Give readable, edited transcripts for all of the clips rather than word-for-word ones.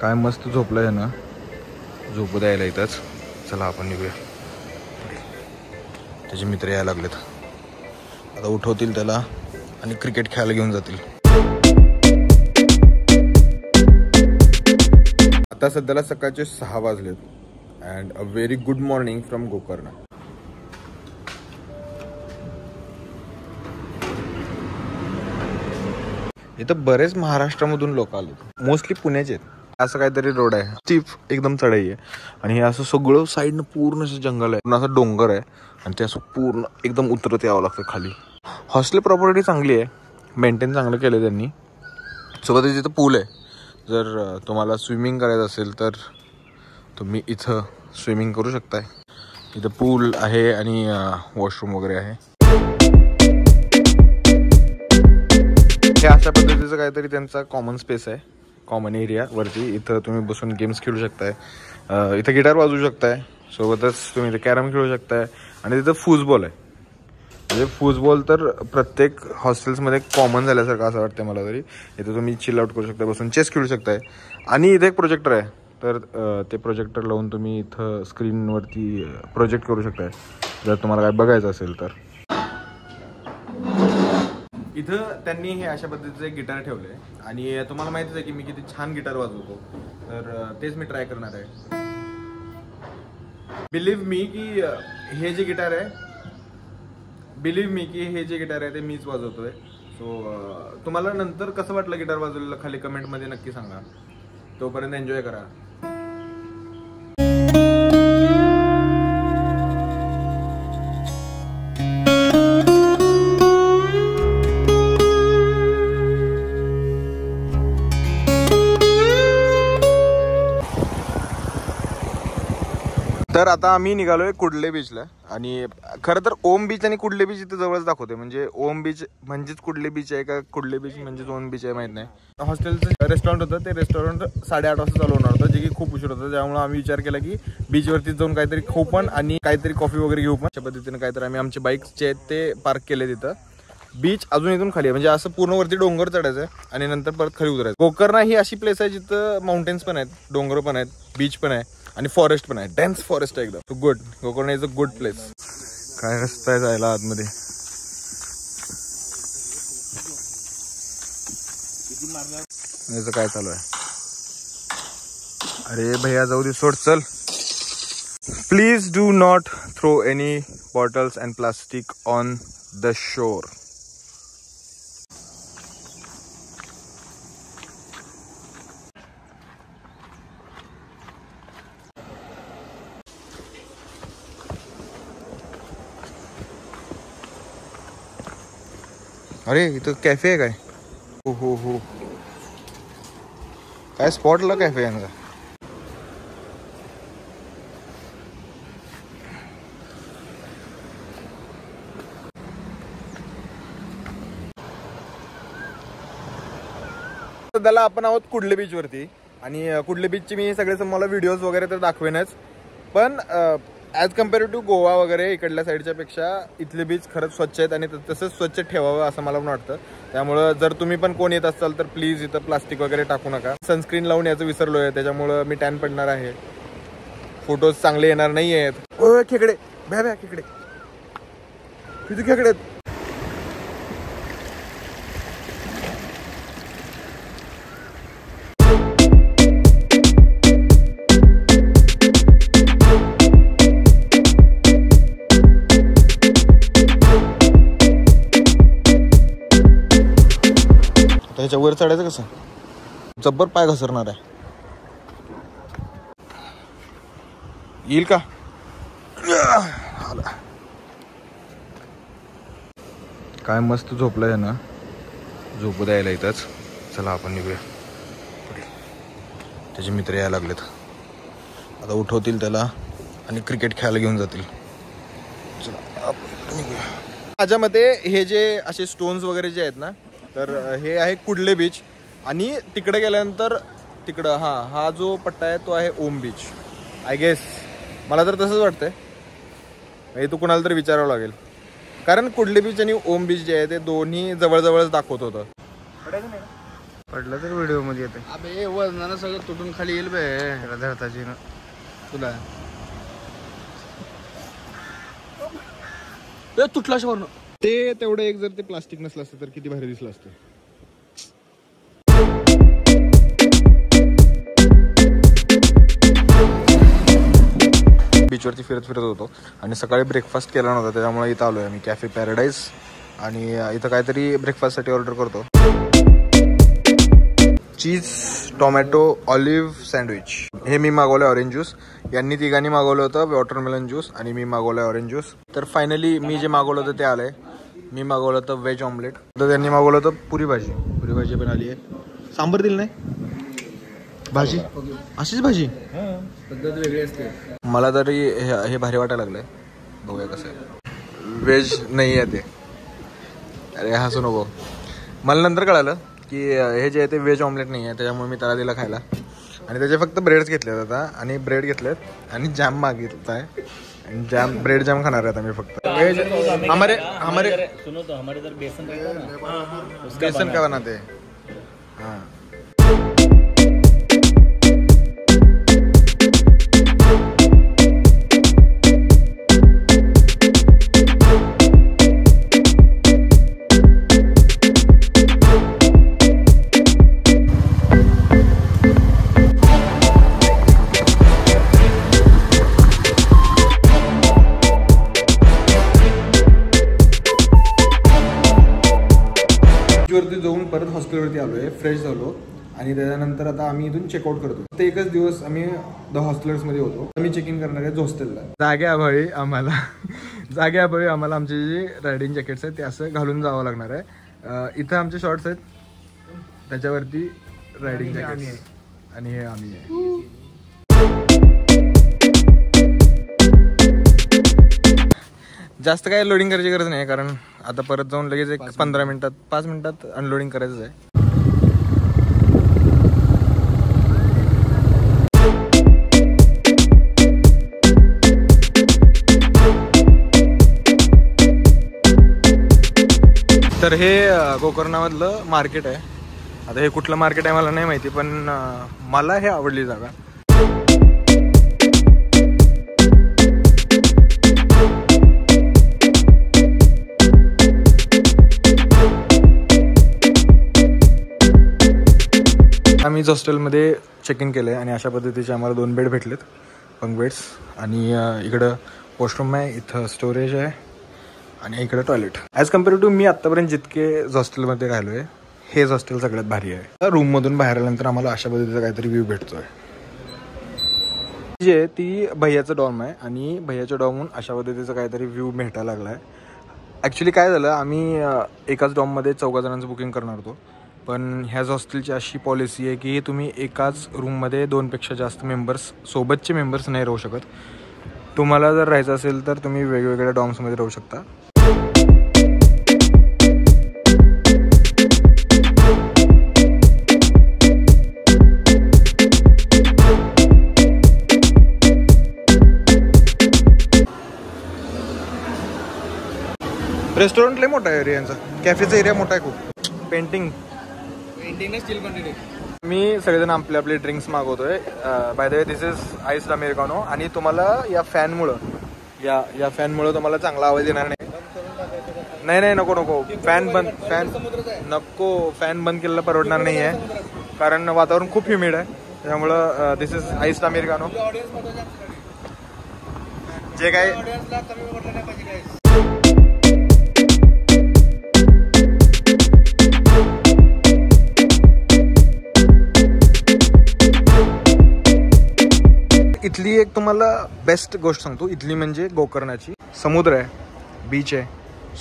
काय मस्त झोपलं आहे ना, झोपू द्यायला इथंच. चला आपण निघूया. त्याचे मित्र यायला लागलेत, आता उठवतील त्याला आणि क्रिकेट खेळायला घेऊन जातील. आता सध्याला सकाळचे 6 वाजलेत and a very good morning from Gokarna. इथं बरेच महाराष्ट्रामधून लोक आले, मोस्टली पुण्याचे आहेत. असं काहीतरी रोड आहे, स्टीफ एकदम चढाई आहे आणि हे असं सगळं साईडनं पूर्ण असं जंगल आहे, पूर्ण असं डोंगर आहे आणि ते असं पूर्ण एकदम उतरत यावं लागतं खाली. हॉस्टेल प्रॉपर्टी चांगली आहे, मेंटेन चांगलं केलं त्यांनी. सोबतच इथं पूल आहे, जर तुम्हाला स्विमिंग करायचं असेल तर तुम्ही इथं स्विमिंग करू शकताय. इथं पूल आहे आणि वॉशरूम वगैरे आहे. हे अशा पद्धतीचं काहीतरी त्यांचा कॉमन स्पेस आहे, कॉमन एरिया वरती. इथं तुम्ही बसून गेम्स खेळू शकताय, इथं गिटार वाजवू शकताय, सोबतच तुम्ही इथं कॅरम खेळू शकताय आणि तिथं फुटबॉल आहे. म्हणजे फुटबॉल तर प्रत्येक हॉस्टेल्समध्ये कॉमन झाल्यासारखं असं वाटतं मला तरी. इथं तुम्ही चिल आउट करू शकता, बसून चेस खेळू शकताय आणि इथे एक प्रोजेक्टर आहे, तर ते प्रोजेक्टर लावून तुम्ही इथं स्क्रीनवरती प्रोजेक्ट करू शकताय जर तुम्हाला काय बघायचं असेल तर. इथं त्यांनी हे अशा पद्धतीचे गिटार ठेवले आणि तुम्हाला माहितीच आहे की मी किती छान गिटार वाजवतो, तर तेच मी ट्राय करणार आहे. बिलीव्ह मी की हे जे गिटार आहे ते मीच वाजवतोय. सो तुम्हाला नंतर कसं वाटलं गिटार वाजवलेलं खाली कमेंटमध्ये नक्की सांगा. तोपर्यंत एन्जॉय करा. तर आता आम्ही निघालोय कुडले बीचला आणि खरं तर ओम बीच आणि कुडले बीच इथं जवळच दाखवते. म्हणजे ओम बीच म्हणजेच कुडले बीच आहे का कुडले बीच म्हणजेच ओम बीच आहे माहित नाही. हॉस्टेलचं रेस्टॉरंट होतं, ते रेस्टॉरंट 8:30 वाजता चालू होणार होतं, जे की खूप उशीर होतं. त्यामुळे आम्ही विचार केला की बीचवरती जाऊन काहीतरी खाऊ पण आणि काहीतरी कॉफी वगैरे घेऊ पण. अशा पद्धतीने काहीतरी आम्ही आमचे बाईक्स जे आहेत ते पार्क केले तिथं. बीच अजून इथून खाली आहे, म्हणजे असं पूर्ण वरती डोंगर चढायचं आहे आणि नंतर परत खाली उतरायचं. गोकर्ण ही अशी प्लेस आहे जिथं माउंटेन्स पण आहेत, डोंगर पण आहेत, बीच पण आहे आणि फॉरेस्ट पण आहे. डेन्स फॉरेस्ट आहे एकदम. Good, Gokarna is a good place. काय रस्ता आहे जायला आतमध्ये. याचं काय चालू आहे. अरे भैया जाऊ दे, सोड, चल. Please do not throw any bottles and plastic on the shore. अरे इथं कॅफे आहे काय. हो काय स्पॉटला कॅफे आहे ना. सध्याला आपण आहोत कुडले बीच वरती आणि कुडले बीचचे मी सगळे मला व्हिडिओज वगैरे तर दाखवेनच, पण ॲज कम्पेअर टू गोवा वगैरे इकडल्या साईडच्या पेक्षा इथले बीच खरंच स्वच्छ आहेत आणि तसंच स्वच्छ ठेवावं असं मला पण वाटतं. त्यामुळं जर तुम्ही पण कोण येत असाल तर प्लीज इथं प्लास्टिक वगैरे टाकू नका. सनस्क्रीन लावून याचं विसरलो आहे, त्याच्यामुळं मी टॅन पडणार आहे, फोटोज चांगले येणार नाही आहेत. ओ खेकडे, भ्या खेकडे, किती खेकडे आहेत. त्याच्या वर चढायचं कसं, जब्बर पाय घसरणार आहे. येईल का. काय मस्त झोपलंय ना, झोपू द्यायला इथंच. चला आपण निघूया. त्याचे मित्र यायला लागलेत, आता उठवतील त्याला आणि क्रिकेट खेळायला घेऊन जातील. चला आपण निघूया. माझ्या मते हे जे असे स्टोन्स वगैरे जे आहेत ना, तर हे आहे कुडले बीच आणि तिकडे गेल्यानंतर तिकडं हा जो पट्टा आहे तो आहे ओम बीच आय गेस. मला तर तसंच वाटतंय, हे तू कुणाला तरी विचारावं लागेल, कारण कुडले बीच आणि ओम बीच जे आहे ते दोन्ही जवळजवळच दाखवत होतं. पडलं तर व्हिडिओ मध्ये येते. अबे वजनानं सगळं तुटून खाली येईल बे धरताची ना तुला. तुटला वरण ते तेवढं एक जर ते प्लास्टिक नसलं असतं तर किती भारी दिसलं असतं. बीचवरती फिरत होतो आणि सकाळी ब्रेकफास्ट केला नव्हता त्याच्यामुळे इथं आलोय आम्ही कॅफे पॅराडाईज आणि इथं काहीतरी ब्रेकफास्टसाठी ऑर्डर करतो. चीज टोमॅटो ऑलिव्ह सँडविच हे मी मागवलं ऑरेंज ज्यूस. यांनी तिघांनी मागवलं होतं वॉटरमेलन ज्यूस आणि मी मागवलं ऑरेंज ज्यूस. तर फायनली मी जे मागवलं होतं ते आलंय. मी मागवलं होतं व्हेज ऑमलेट. तर त्यांनी मागवलं होतं पुरी भाजी पण आली आहे. सांबर दिलं नाही भाजी अशीच भाजी पद्धत वेगळी असते. मला तरी हे भारी वाटायला लागलंय. बघूया कसं आहे. व्हेज नाही आहे ते. अरे हसू नको. मला नंतर कळालं की हे जे आहे ते व्हेज ऑमलेट नाही आहे त्याच्यामुळे मी त्याला दिला खायला आणि त्याचे फक्त ब्रेड्स घेतलेत आता आणि ब्रेड घेतलेत आणि जॅम मागितलं आहे आणि ब्रेड जॅम खाणार आहे आता मी फक्त. व्हेज हमारे सुनो तो हमारे इधर बेसन रहता है ना बेसन का बनाते हैं. हाँ वरती जाऊन परत हॉस्टेलवरती आलोय. फ्रेश झालो आणि त्याच्यानंतर आता आम्ही इथून चेकआउट करतो. तर एकच दिवस आम्ही द हॉस्टेलर्स मध्ये होतो. आम्ही चेक इन करणार आहे हॉस्टेलला. जागेअभावी आम्हाला आमचे जे रायडिंग जॅकेट्स आहेत ते असं घालून जावं लागणार आहे. इथं आमचे शॉर्ट्स आहेत त्याच्यावरती रायडिंग जॅकेट्स आणि हे आम्ही आहे. जास्त काय लोडिंग करायची गरज नाही कारण आता परत जाऊन लगेच एक 5 मिनिटात अनलोडिंग करायचं आहे. तर हे गोकर्णामधलं मार्केट आहे. आता हे कुठलं मार्केट आहे मला नाही माहिती पण मला हे आवडली जागा. आम्ही हॉस्टेलमध्ये चेक इन केलं आहे आणि अशा पद्धतीचे आम्हाला 2 बेड भेटलेत बंक बेड्स आणि इकडं वॉशरूम आहे, इथं स्टोरेज आहे आणि इकडं टॉयलेट. ॲज कम्पेअर टू मी आत्तापर्यंत जितके हॉस्टेलमध्ये राहिलो आहे हेच हॉस्टेल सगळ्यात भारी आहे. रूममधून बाहेर आल्यानंतर आम्हाला अशा पद्धतीचा काहीतरी व्ह्यू भेटतोय. जे ती भैयाचं डॉर्म आहे आणि भैयाच्या डॉर्महून अशा पद्धतीचा काहीतरी व्ह्यू भेटायला लागला आहे. ॲक्च्युली काय झालं आम्ही एकाच डॉर्ममध्ये 4 जणांचं बुकिंग करणार होतो पण ह्याच हॉस्टेलची अशी पॉलिसी आहे की तुम्ही एकाच रूममध्ये 2पेक्षा जास्त सोबतचे मेंबर्स नाही राहू शकत. तुम्हाला जर राहायचं असेल तर तुम्ही वेगवेगळ्या डॉर्म्समध्ये राहू शकता. रेस्टॉरंट लय मोठा आहे एरियांचा. कॅफेचा एरिया मोठा आहे खूप. Painting steel quantity. मी सगळेजण आपले ड्रिंक्स मागवतोय. By the way this is ice americano आणि तुम्हाला या फॅनमुळं तुम्हाला चांगला आवाज येणार नाही. नको फॅन बंद केलेला परवडणार नाही आहे कारण वातावरण खूप ह्युमिड आहे. त्यामुळं दिस इज आईस अमेरिकानो. जे काय इथली एक तुम्हाला बेस्ट गोष्ट सांगतो. इथली म्हणजे गोकर्णाची समुद्र आहे, बीच आहे,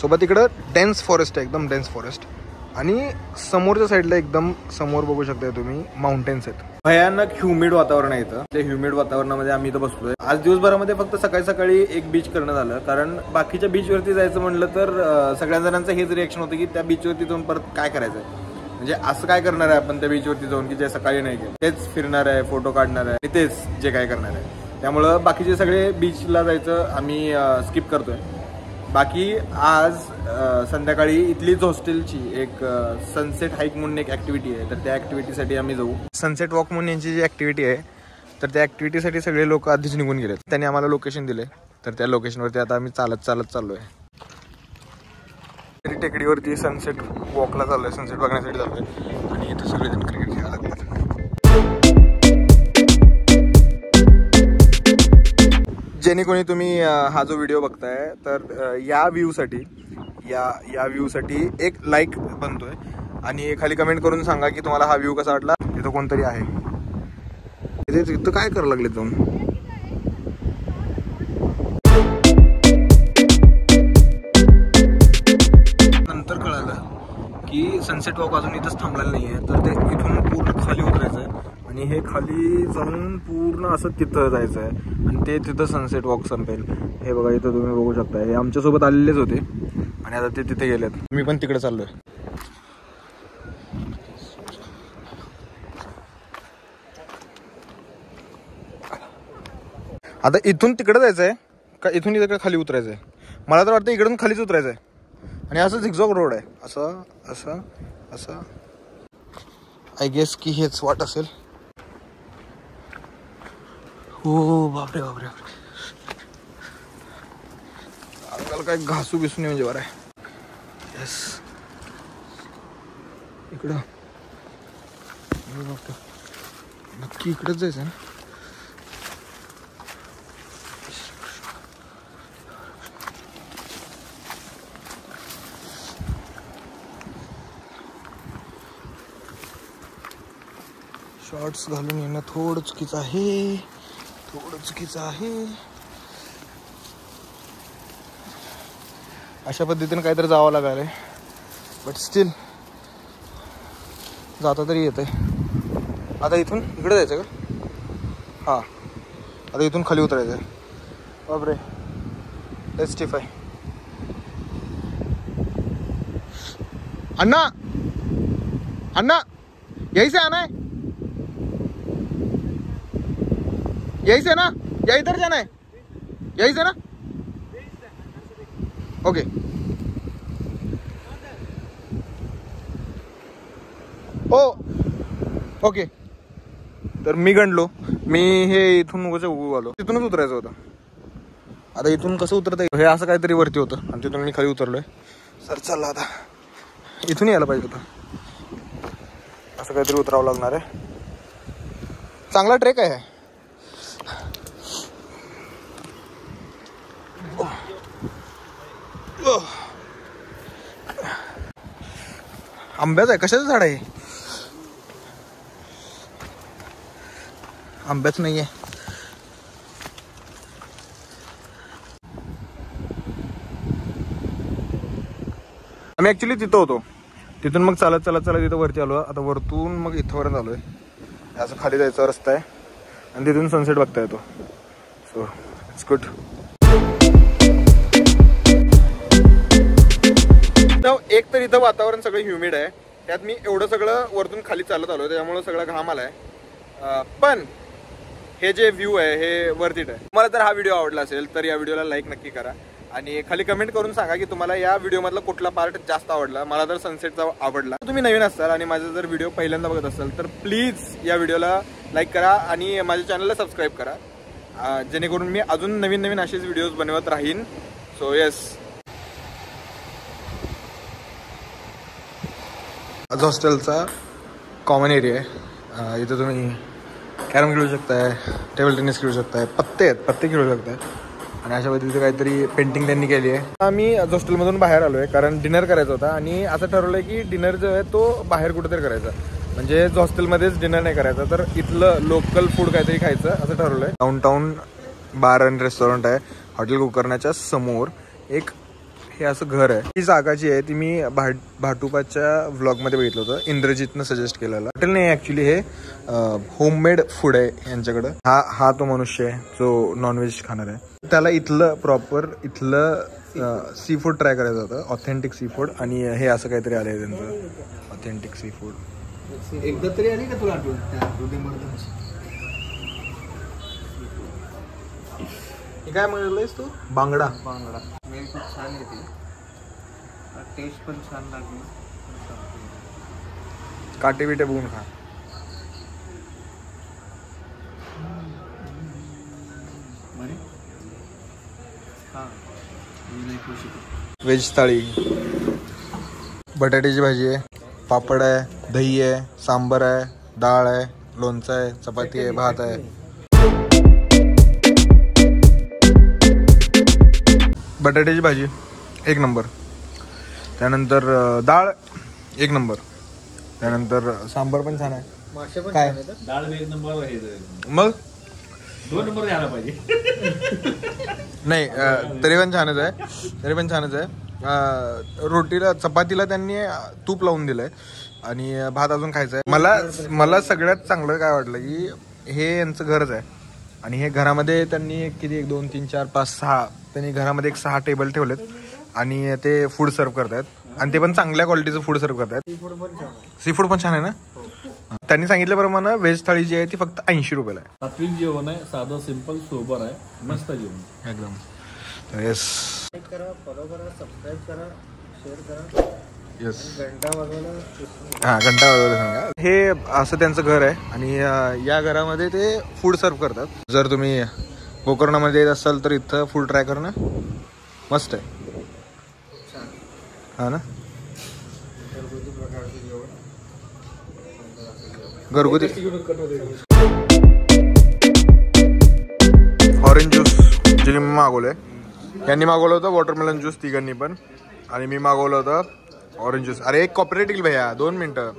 सोबत इकडं डेन्स फॉरेस्ट आहे, एकदम डेन्स फॉरेस्ट आणि समोरच्या साईडला एकदम समोर बघू शकता तुम्ही माउंटेन्स आहेत. भयानक ह्युमिड वातावरण आहे इथं. त्या ह्युमिड वातावरणामध्ये आम्ही इथं बसलोय. आज दिवसभरामध्ये फक्त सकाळी एक बीच करणं झालं कारण बाकीच्या बीचवरती जायचं म्हणलं तर सगळ्या जणांचं हेच रिएक्शन होतं की त्या बीचवरती जाऊन परत काय करायचं म्हणजे असं काय करणार आहे आपण त्या बीचवरती जाऊन की जे सकाळी नाही केलं. तेच फिरणार आहे, फोटो काढणार आहे आणि तेच जे काय करणार आहे. त्यामुळं बाकीचे सगळे बीचला जायचं आम्ही स्किप करतोय. बाकी आज संध्याकाळी इथलीच हॉस्टेलची एक सनसेट हाईक म्हणून एक ॲक्टिव्हिटी आहे, तर त्या ॲक्टिव्हिटीसाठी आम्ही जाऊ. सनसेट वॉक म्हणून यांची जी ॲक्टिव्हिटी आहे, तर त्या ॲक्टिव्हिटीसाठी सगळे लोक आधीच निघून गेलेत. त्यांनी आम्हाला लोकेशन दिले, तर त्या लोकेशनवरती आता आम्ही चालत चाललो आहे. टेकडीवरती सनसेट वॉकला चाललो आहे, सनसेट बघण्यासाठी चाललो आहे. आणि इथं सगळेजण क्रिकेट खेळायला लागतात. जेणे कोणी तुम्ही हा जो व्हिडिओ बघताय, तर या व्ह्यूसाठी एक लाईक बनतोय आणि खाली कमेंट करून सांगा की तुम्हाला हा व्ह्यू कसा वाटला. तिथं कोणतरी आहे, तिथं काय करायला लागले जाऊन. नंतर कळालं की सनसेट वॉक अजून इथंच थांबलेलं नाही आहे, तर ते इथून पूर्ण खाली उतरायचं आहे आणि हे खाली जाऊन पूर्ण असं तिथं जायचं आहे आणि ते तिथं सनसेट वॉक संपेल. हे बघा इथं तुम्ही बघू शकता, हे आमच्यासोबत आलेलेच होते आणि आता ते तिथे गेलेत. मी पण तिकडे चाललोय. आता इथून तिकडे जायचं आहे का इथून इकडे खाली उतरायचं आहे? मला तर वाटतं इकडून खालीच उतरायचं आहे. आणि असं झिगझॉग रोड आहे, असं असं असं. आय गेस की हेच वाट असेल. हो बापरे बापरे बापरे, अंगाला काय घासू बिसून म्हणजे बरं आहे. येस, इकडं नक्की इकडंच जायचं ना. शॉर्ट्स घालून येणं थोडं चुकीचं आहे, अशा पद्धतीने काहीतरी जावं लागणार आहे. बट स्टील जाता तरी येत आहे. आता इथून इकडे जायचं का? हां, आता इथून खाली उतरायचं आहे. बापरे, लेट्स स्टिफाय. अन्ना अन्ना, यही से आना है, यही से ना, या इधर जाना है, यही से ना. ओके. ओ ओके. तर मी गणलो, मी हे इथून उगू आलो, तिथूनच उतरायचं होतं. आता इथून कसं उतरता येईल, हे असं काहीतरी वरती होतं आणि तिथून मी खाली उतरलोय. सर चला, आता इथून यायला पाहिजे होतं. असं काहीतरी उतरावं लागणार आहे. चांगला ट्रेक आहे. आंब्याचं आहे, कशाचं झाड आहे? आंब्याच नाहीये. आम्ही ऍक्च्युली तिथं होतो, तिथून मग चालत तिथं वरती आलो. आता वरतून मग इथंपर्यंत आलोय. असं खाली जायचा रस्ता आहे आणि तिथून सनसेट बघता येतो. So it's good. एक तर इथं वातावरण सगळं ह्युमिड आहे, त्यात मी एवढं सगळं वरतून खाली चालत आलो, त्यामुळे सगळा घाम आलाय. पण हे जे व्ह्यू आहे हे वर्थ इट आहे. तुम्हाला जर हा व्हिडिओ आवडला असेल तर या व्हिडिओला लाईक नक्की करा आणि खाली कमेंट करून सांगा की तुम्हाला या व्हिडिओमधला कुठला पार्ट जास्त आवडला. मला जर सनसेटचा आवडला, तुम्ही नवीन असाल आणि माझा जर व्हिडिओ पहिल्यांदा बघत असाल तर प्लीज या व्हिडिओला लाईक करा आणि माझ्या चॅनलला सबस्क्राईब करा, जेणेकरून मी अजून नवीन असेच व्हिडिओज बनवत राहीन. सो येस, हॉस्टेलचा कॉमन एरिया आहे. इथं तुम्ही कॅरम खेळू शकताय, टेबल टेनिस खेळू शकताय, पत्ते खेळू शकताय आणि अशा पद्धतीचं काहीतरी पेंटिंग त्यांनी केली आहे. आम्ही हॉस्टेलमधून बाहेर आलो आहे कारण डिनर करायचा होता आणि असं ठरवलं आहे की डिनर जो आहे तो बाहेर कुठेतरी करायचा, म्हणजे हॉस्टेलमध्येच डिनर नाही करायचा, तर इथलं लोकल फूड काहीतरी खायचं असं ठरवलं आहे. डाऊनटाऊन बार अँड रेस्टॉरंट आहे हॉटेल गोकर्णाच्या समोर. एक हे असं घर आहे. ही जागा जी आहे ती मी भाटुपाच्या व्लॉगमध्ये बघितलं होतं, इंद्रजितनं सजेस्ट केलेलं. हॉटेल नाही ॲक्च्युली, हे होममेड फूड आहे यांच्याकडं. हा तो मनुष्य आहे जो नॉनव्हेज खाणार आहे. त्याला इथलं सी फूड ट्राय करायचं होतं, ऑथेंटिक सी फूड. आणि हे असं काहीतरी आलं आहे त्यांचं ऑथेंटिक सी फूड. एकदा तरी आली का तुला आठवण? हे काय म्हणलंयस तू? बांगडा. स्मेल खूप छान येते. टेस्ट पण छान लागली. काटे बिटे बघून खा. बरे हां मी नाही खुश आहे. व्हेज थाळी, बटाट्याची भाजी आहे, पापड आहे, दही आहे, सांबर आहे, डाळ आहे, लोणचं आहे, चपाती आहे, भात आहे. बटाट्याची भाजी एक नंबर, त्यानंतर डाळ एक नंबर, त्यानंतर सांबर पण छान आहे. मासे पण काय? छान आहेत. डाळ एक नंबर आहे. मग 2 नंबर द्यायला पाहिजे. नाही तरी पण छानच आहे, तरी पण छानच आहे. रोटीला चपातीला त्यांनी तूप लावून दिलंय आणि भात अजून खायचा आहे. मला सगळ्यात चांगलं काय वाटलं की हे यांचं घरच आहे आणि हे घरामध्ये त्यांनी किती 1 2 3 4 5 6 त्यांनी घरामध्ये 6 टेबल ठेवलेत आणि ते फूड सर्व करतायत आणि ते पण चांगल्या क्वालिटीचं फूड सर्व करतायत. सी फूड पण छान आहे ना. त्यांनी सांगितल्याप्रमाणे व्हेज थाळी जी आहे ती फक्त 80 रुपयाला आहे. सात्विक जेवण आहे, साधं सिंपल सोबर आहे, मस्त जेवण एकदम. येस लाईक करा, फॉलो करा, सबस्क्राईब करा, शेअर करा, येस. घंटा वाजवायला. हा घंटा वगैरे सांगा. हे असं त्यांचं घर आहे आणि या घरामध्ये ते फूड सर्व करतात. जर तुम्ही गोकर्णामध्ये येत असाल तर इथं फूड ट्राय करणं मस्त आहे. हा ना. घरगुती प्रकारचे जेवण. घरगुती ऑरेंज ज्यूस जे मी मागवलंय. यांनी मागवलं होतं वॉटरमेलन ज्यूस तिघांनी पण आणि मी मागवलं होतं ऑरेंज ज्यूस. अरे एक कॉपरेट येईल भैया 2 मिनिटं.